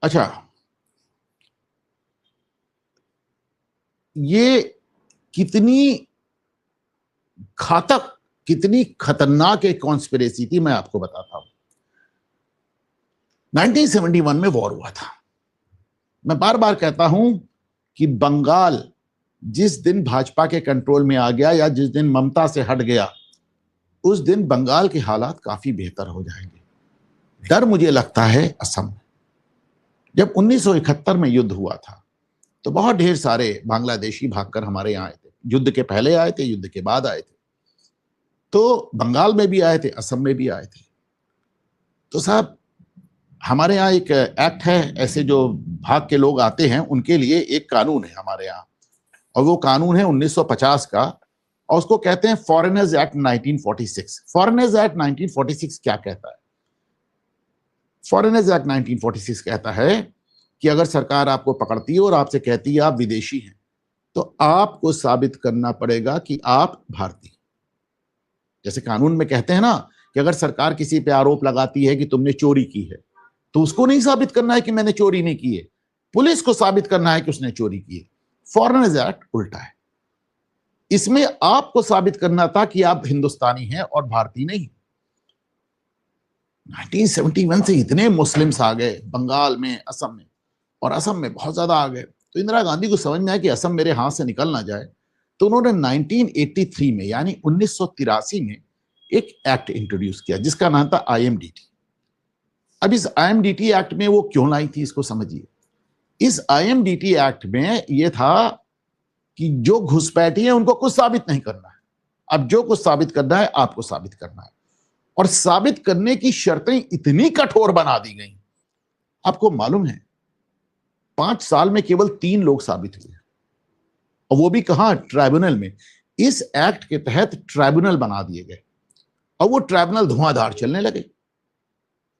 अच्छा, ये कितनी घातक, कितनी खतरनाक एक कॉन्स्पिरेसी थी, मैं आपको बताता हूं। 1971 में वॉर हुआ था। मैं बार बार कहता हूं कि बंगाल जिस दिन भाजपा के कंट्रोल में आ गया या जिस दिन ममता से हट गया, उस दिन बंगाल के हालात काफी बेहतर हो जाएंगे। डर मुझे लगता है असम में। जब 1971 में युद्ध हुआ था तो बहुत ढेर सारे बांग्लादेशी भागकर हमारे यहां आए थे। युद्ध के पहले आए थे, युद्ध के बाद आए थे, तो बंगाल में भी आए थे, असम में भी आए थे। तो साहब, हमारे यहाँ एक एक्ट है, ऐसे जो भाग के लोग आते हैं उनके लिए एक कानून है हमारे यहाँ, और वो कानून है 1950 का, और उसको कहते हैं फॉरेनर्स एक्ट 1946। फॉरेनर्स एक्ट 1946 क्या कहता है? फॉरेनर्स एक्ट 1946 कहता है कि अगर सरकार आपको पकड़ती है और आपसे कहती है आप विदेशी हैं, तो आपको साबित करना पड़ेगा कि आप भारतीय। जैसे कानून में कहते हैं ना कि अगर सरकार किसी पे आरोप लगाती है कि तुमने चोरी की है, तो उसको नहीं साबित करना है कि मैंने चोरी नहीं की है, पुलिस को साबित करना है कि उसने चोरी की है। फॉरेनर्स एक्ट उल्टा है। इसमें आपको साबित करना था कि आप हिंदुस्तानी हैं और भारतीय नहीं। 1971 से इतने मुस्लिम्स आ गए बंगाल में, असम में, और असम में बहुत ज्यादा आ गए, तो इंदिरा गांधी को समझ में आया कि असम मेरे हाथ से निकल ना जाए, तो उन्होंने 1983 में यानी 1983 में एक एक्ट इंट्रोड्यूस किया जिसका नाम था IMDT। अब इस IMDT एक्ट में वो क्यों लाई थी, इसको समझिए। इस IMDT एक्ट में यह था कि जो घुसपैठी है उनको कुछ साबित नहीं करना है। अब जो कुछ साबित करना है आपको साबित करना है, और साबित करने की शर्तें इतनी कठोर बना दी गई। आपको मालूम है 5 साल में केवल 3 लोग साबित हुए, और वो भी कहां? ट्राइब्यूनल में। इस एक्ट के तहत ट्राइब्यूनल बना दिए गए, और वो ट्राइब्यूनल धुआंधार चलने लगे।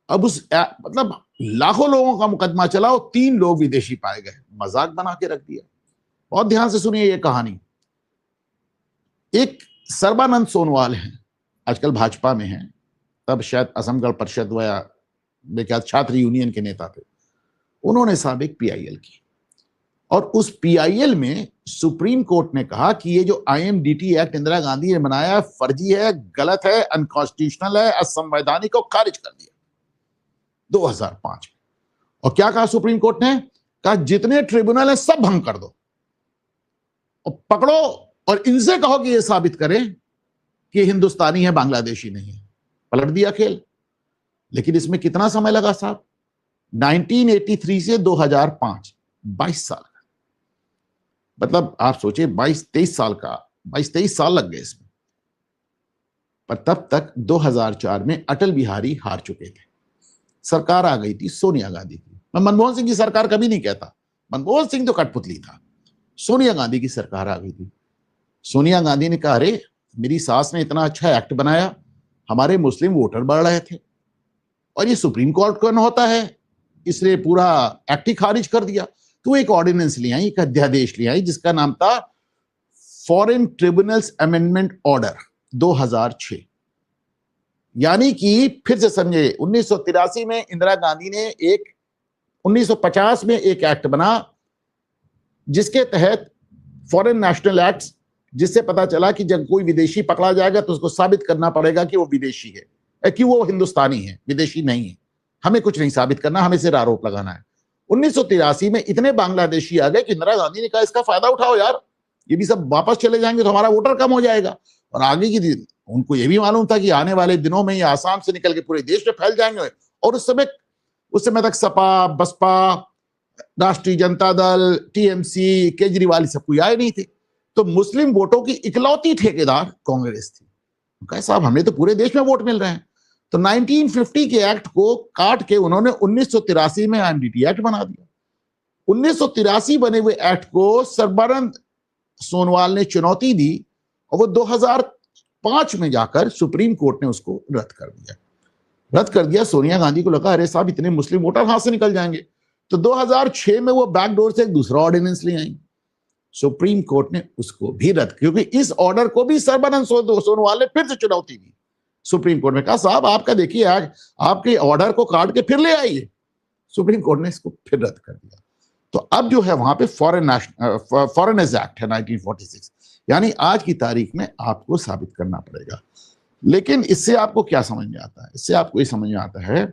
अब मतलब लाखों लोगों का मुकदमा चला और 3 लोग विदेशी पाए गए, मजाक बना के रख दिया। बहुत ध्यान से सुनिए ये कहानी। एक सर्बानंद सोनोवाल हैं, आजकल भाजपा में हैं, तब शायद असम गण परिषद या छात्र यूनियन के नेता थे। उन्होंने साहब एक PIL की, और उस PIL में सुप्रीम कोर्ट ने कहा कि ये जो IMDT एक्ट इंदिरा गांधी ने बनाया फर्जी है, गलत है, अनकॉन्स्टिट्यूशनल है, असंवैधानिक को खारिज कर दिया 2005 में। और क्या कहा सुप्रीम कोर्ट ने? कहा जितने ट्रिब्यूनल है सब भंग कर दो और पकड़ो, और इनसे कहो कि ये साबित करें कि हिंदुस्तानी है, बांग्लादेशी नहीं है। पलट दिया खेल। लेकिन इसमें कितना समय लगा साहब? 1983 से 2005, 22 साल का। मतलब आप सोचिए 22-23 साल का, 22-23 साल लग गए इसमें। पर तब तक 2004 में अटल बिहारी हार चुके थे, सरकार आ गई थी सोनिया गांधी की। मैं मनमोहन सिंह की सरकार कभी नहीं कहता, मनमोहन सिंह तो कठपुतली था। सोनिया गांधी की सरकार आ गई थी। सोनिया गांधी ने कहा, अरे मेरी सास ने इतना अच्छा एक्ट बनाया, हमारे मुस्लिम वोटर बढ़ रहे थे, और ये सुप्रीम कोर्ट कौन होता है, इसने पूरा एक्ट ही खारिज कर दिया। तो एक ऑर्डिनेंस ले आई, एक अध्यादेश ले आई जिसका नाम था फॉरेन ट्रिब्यूनल्स अमेंडमेंट ऑर्डर 2006। यानी कि फिर से समझे, 1983 में इंदिरा गांधी ने 1950 में एक एक्ट बना जिसके तहत फॉरेन नेशनल एक्ट, जिससे पता चला कि जब कोई विदेशी पकड़ा जाएगा तो उसको साबित करना पड़ेगा कि वो विदेशी है, कि वो हिंदुस्तानी है, विदेशी नहीं है। हमें कुछ नहीं साबित करना, हमें सिर्फ आरोप लगाना है। 1983 में इतने बांग्लादेशी आ गए कि इंदिरा गांधी ने कहा इसका फायदा उठाओ यार, ये भी सब वापस चले जाएंगे तो हमारा वोटर कम हो जाएगा। और आगे की दिन उनको ये भी मालूम था कि आने वाले दिनों में ये आसाम से निकल के पूरे देश में फैल जाएंगे। और उस समय तक सपा, बसपा, राष्ट्रीय जनता दल, TMC, केजरीवाल सब कोई आए नहीं थे। तो मुस्लिम वोटों की इकलौती ठेकेदार कांग्रेस थी। कहा साहब हमें तो पूरे देश में वोट मिल रहे हैं। तो 1950 के एक्ट को काट के उन्होंने 1983 में IMDT एक्ट बना दिया। 1983 बने हुए एक्ट को सर्बानंद सोनोवाल ने चुनौती दी, और वो 2005 में जाकर सुप्रीम कोर्ट ने उसको रद्द कर दिया। सोनिया गांधी को लगा अरे साहब इतने मुस्लिम वोटर हाथ से निकल जाएंगे, तो 2006 में वो बैकडोर से एक दूसरा ऑर्डिनेंस ले आई। सुप्रीम कोर्ट ने उसको भी रद्द, क्योंकि इस ऑर्डर को भी सर्बानंद सोनोवाल ने फिर से चुनौती दी। सुप्रीम कोर्ट ने कहा साहब आपका देखिए, आज आपके ऑर्डर को काट के फिर ले आइए। सुप्रीम कोर्ट ने इसको फिर रद्द कर दिया। तो अब जो है वहां पे फॉरेनर्स एक्ट है 1946, यानी आज की तारीख में आपको साबित करना पड़ेगा। लेकिन इससे आपको क्या समझ में आता है? इससे आपको ये समझ में आता है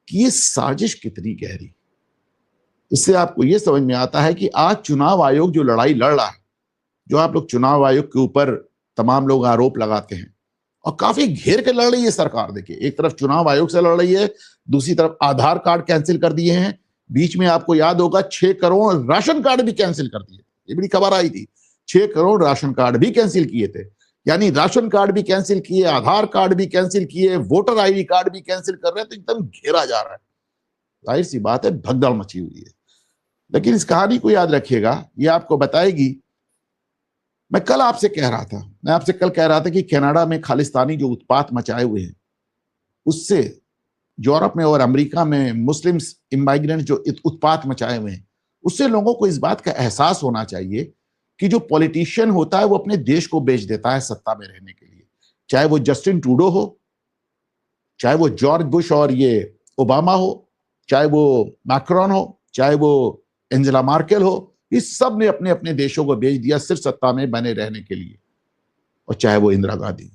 कि ये साजिश कितनी गहरी। इससे आपको ये समझ में आता है कि आज चुनाव आयोग जो लड़ाई लड़ रहा है, जो आप लोग चुनाव आयोग के ऊपर तमाम लोग आरोप लगाते हैं और काफी घेर के लड़ रही है सरकार। देखिए, एक तरफ चुनाव आयोग से लड़ रही है, दूसरी तरफ आधार कार्ड कैंसिल कर दिए हैं, बीच में आपको याद होगा 6 करोड़ राशन कार्ड भी कैंसिल कर दिए, ये बड़ी खबर आई थी। 6 करोड़ राशन कार्ड भी कैंसिल किए थे, यानी राशन कार्ड भी कैंसिल किए, आधार कार्ड भी कैंसिल किए, वोटर आईडी कार्ड भी कैंसिल कर रहे हैं। तो एकदम घेरा जा रहा है। जाहिर सी बात है, भगदड़ मची हुई है। लेकिन इस कहानी को याद रखिएगा, ये आपको बताएगी। मैं आपसे कल कह रहा था कि कनाडा में खालिस्तानी जो उत्पात मचाए हुए हैं, उससे यूरोप में और अमेरिका में मुस्लिम्स इमाइग्रेंट जो उत्पात मचाए हुए हैं, उससे लोगों को इस बात का एहसास होना चाहिए कि जो पॉलिटिशियन होता है वो अपने देश को बेच देता है सत्ता में रहने के लिए। चाहे वो जस्टिन ट्रूडो हो, चाहे वो जॉर्ज बुश और ये ओबामा हो, चाहे वो मैक्रोन हो, चाहे वो एंजेला मार्केल हो, इस सब ने अपने अपने देशों को बेच दिया सिर्फ सत्ता में बने रहने के लिए। और चाहे वो इंदिरा गांधी।